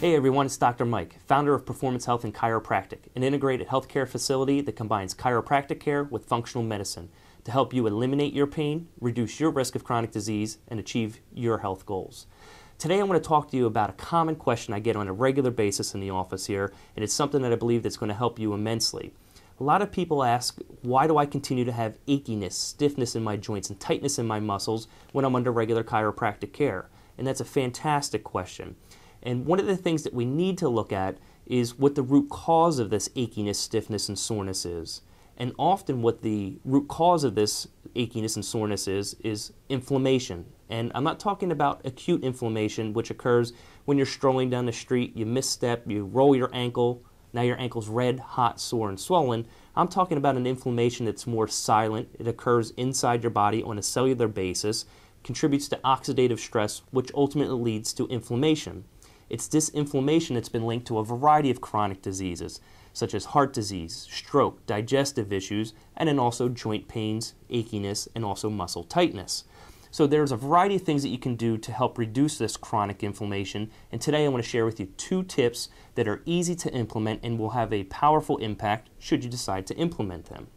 Hey everyone, it's Dr. Mike, founder of Performance Health and Chiropractic, an integrated healthcare facility that combines chiropractic care with functional medicine to help you eliminate your pain, reduce your risk of chronic disease, and achieve your health goals. Today I want to talk to you about a common question I get on a regular basis in the office here, and it's something that I believe that's going to help you immensely. A lot of people ask, why do I continue to have achiness, stiffness in my joints, and tightness in my muscles when I'm under regular chiropractic care? And that's a fantastic question. And one of the things that we need to look at is what the root cause of this achiness, stiffness, and soreness is. And often what the root cause of this achiness and soreness is inflammation. And I'm not talking about acute inflammation, which occurs when you're strolling down the street, you misstep, you roll your ankle, now your ankle's red, hot, sore, and swollen. I'm talking about an inflammation that's more silent. It occurs inside your body on a cellular basis, contributes to oxidative stress, which ultimately leads to inflammation. It's this inflammation that's been linked to a variety of chronic diseases, such as heart disease, stroke, digestive issues, and then also joint pains, achiness, and also muscle tightness. So there's a variety of things that you can do to help reduce this chronic inflammation, and today I want to share with you 2 tips that are easy to implement and will have a powerful impact should you decide to implement them.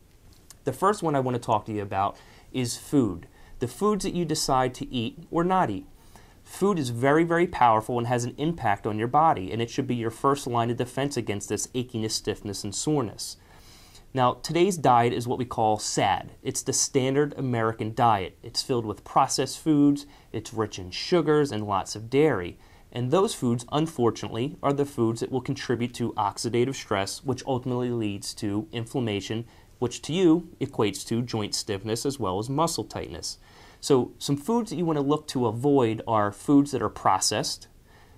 The first one I want to talk to you about is food. The foods that you decide to eat or not eat. Food is very, very powerful and has an impact on your body, and it should be your first line of defense against this achiness, stiffness, and soreness. Now, today's diet is what we call SAD. It's the standard American diet. It's filled with processed foods, it's rich in sugars and lots of dairy. And those foods, unfortunately, are the foods that will contribute to oxidative stress, which ultimately leads to inflammation, which to you equates to joint stiffness as well as muscle tightness. So some foods that you want to look to avoid are foods that are processed,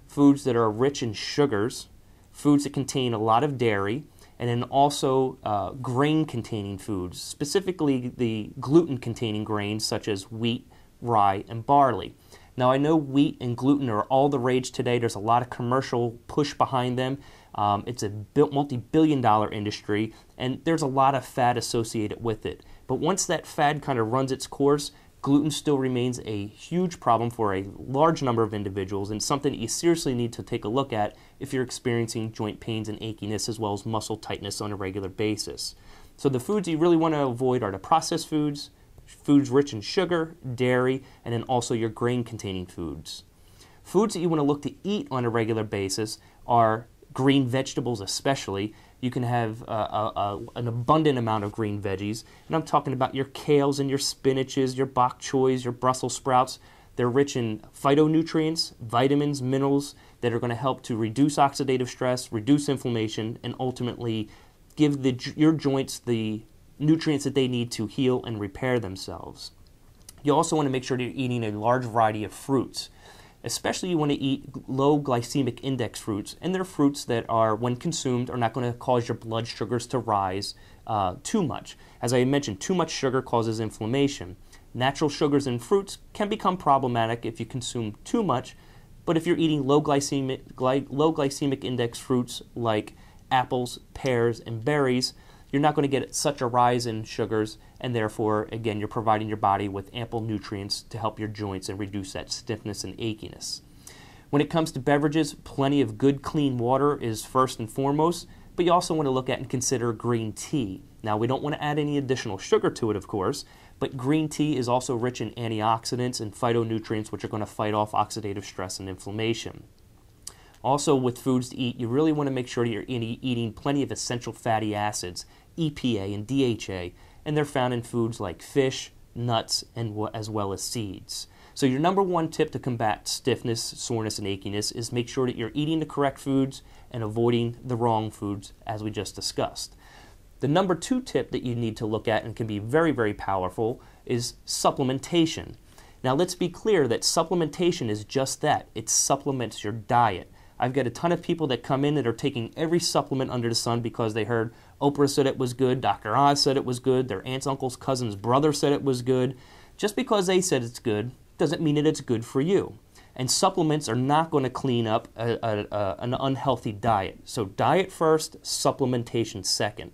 foods that are rich in sugars, foods that contain a lot of dairy, and then also grain-containing foods, specifically the gluten-containing grains such as wheat, rye, and barley. Now I know wheat and gluten are all the rage today. There's a lot of commercial push behind them. It's a multi-billion-dollar industry, and there's a lot of fad associated with it. But once that fad kind of runs its course, gluten still remains a huge problem for a large number of individuals, and something that you seriously need to take a look at if you're experiencing joint pains and achiness as well as muscle tightness on a regular basis. So the foods you really want to avoid are the processed foods, foods rich in sugar, dairy, and then also your grain-containing foods. Foods that you want to look to eat on a regular basis are green vegetables especially. You can have an abundant amount of green veggies, and I'm talking about your kales and your spinaches, your bok choys, your Brussels sprouts. They're rich in phytonutrients, vitamins, minerals that are going to help to reduce oxidative stress, reduce inflammation, and ultimately give your joints the nutrients that they need to heal and repair themselves. You also want to make sure that you're eating a large variety of fruits. Especially you want to eat low glycemic index fruits, and they're fruits that are, when consumed, are not going to cause your blood sugars to rise too much. As I mentioned, too much sugar causes inflammation. Natural sugars in fruits can become problematic if you consume too much, but if you're eating low glycemic index fruits like apples, pears, and berries, you're not going to get such a rise in sugars, and therefore, again, you're providing your body with ample nutrients to help your joints and reduce that stiffness and achiness. When it comes to beverages, plenty of good, clean water is first and foremost, but you also want to look at and consider green tea. Now, we don't want to add any additional sugar to it, of course, but green tea is also rich in antioxidants and phytonutrients, which are going to fight off oxidative stress and inflammation. Also, with foods to eat, you really want to make sure you're eating plenty of essential fatty acids, EPA and DHA, and they're found in foods like fish, nuts, and as well as seeds. So your number 1 tip to combat stiffness, soreness, and achiness is make sure that you're eating the correct foods and avoiding the wrong foods, as we just discussed. The number 2 tip that you need to look at and can be very, very powerful is supplementation. Now let's be clear that supplementation is just that. It supplements your diet. I've got a ton of people that come in that are taking every supplement under the sun because they heard Oprah said it was good, Dr. Oz said it was good, their aunt's, uncle's, cousin's brother said it was good. Just because they said it's good doesn't mean that it's good for you. And supplements are not going to clean up an unhealthy diet. So diet first, supplementation second.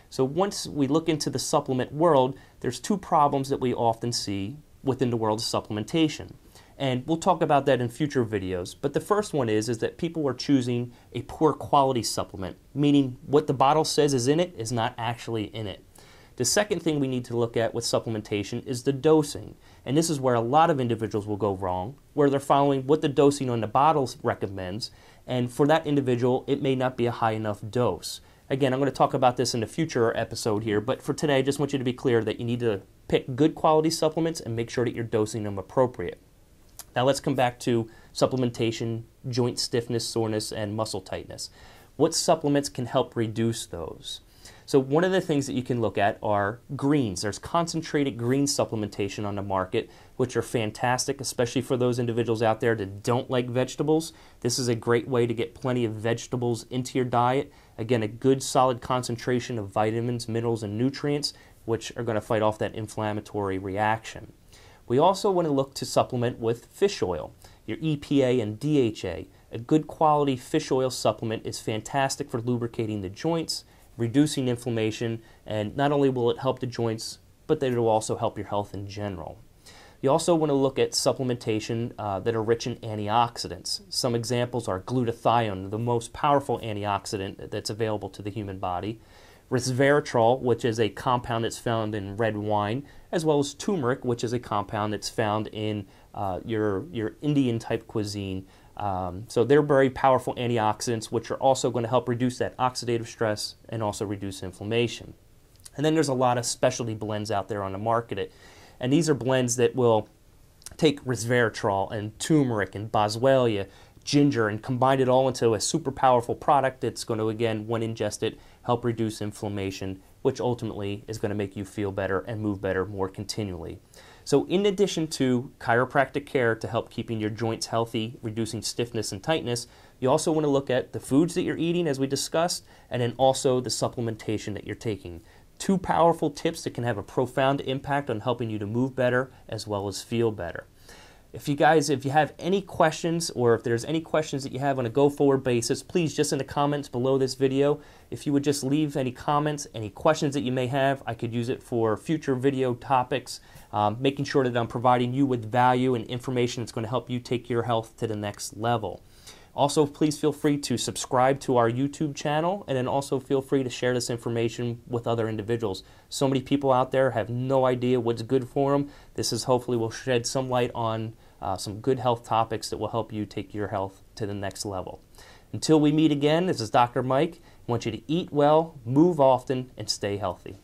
So once we look into the supplement world, there's 2 problems that we often see within the world of supplementation. And we'll talk about that in future videos. But the first one is that people are choosing a poor quality supplement, meaning what the bottle says is in it is not actually in it. The second thing we need to look at with supplementation is the dosing. And this is where a lot of individuals will go wrong, where they're following what the dosing on the bottles recommends, and for that individual, it may not be a high enough dose. Again, I'm going to talk about this in a future episode here, but for today, I just want you to be clear that you need to pick good quality supplements and make sure that you're dosing them appropriate. Now let's come back to supplementation, joint stiffness, soreness, and muscle tightness. What supplements can help reduce those? So one of the things that you can look at are greens. There's concentrated green supplementation on the market, which are fantastic, especially for those individuals out there that don't like vegetables. This is a great way to get plenty of vegetables into your diet. Again, a good solid concentration of vitamins, minerals, and nutrients, which are going to fight off that inflammatory reaction. We also want to look to supplement with fish oil, your EPA and DHA. A good quality fish oil supplement is fantastic for lubricating the joints, reducing inflammation, and not only will it help the joints, but that it will also help your health in general. You also want to look at supplementation that are rich in antioxidants. Some examples are glutathione, the most powerful antioxidant that's available to the human body, resveratrol, which is a compound that's found in red wine, as well as turmeric, which is a compound that's found in your Indian type cuisine. So they're very powerful antioxidants, which are also going to help reduce that oxidative stress and also reduce inflammation. And then there's a lot of specialty blends out there on the market, and these are blends that will take resveratrol and turmeric and boswellia, ginger, and combine it all into a super powerful product that's going to, again, when ingested, help reduce inflammation, which ultimately is going to make you feel better and move better more continually. So in addition to chiropractic care to help keeping your joints healthy, reducing stiffness and tightness, you also want to look at the foods that you're eating, as we discussed, and then also the supplementation that you're taking. Two powerful tips that can have a profound impact on helping you to move better as well as feel better. If you have any questions, or if there's any questions that you have on a go-forward basis, please just in the comments below this video, if you would just leave any comments, any questions that you may have, I could use it for future video topics, making sure that I'm providing you with value and information that's going to help you take your health to the next level. Also, please feel free to subscribe to our YouTube channel, and then also feel free to share this information with other individuals. So many people out there have no idea what's good for them. This is hopefully will shed some light on some good health topics that will help you take your health to the next level. Until we meet again, this is Dr. Mike. I want you to eat well, move often, and stay healthy.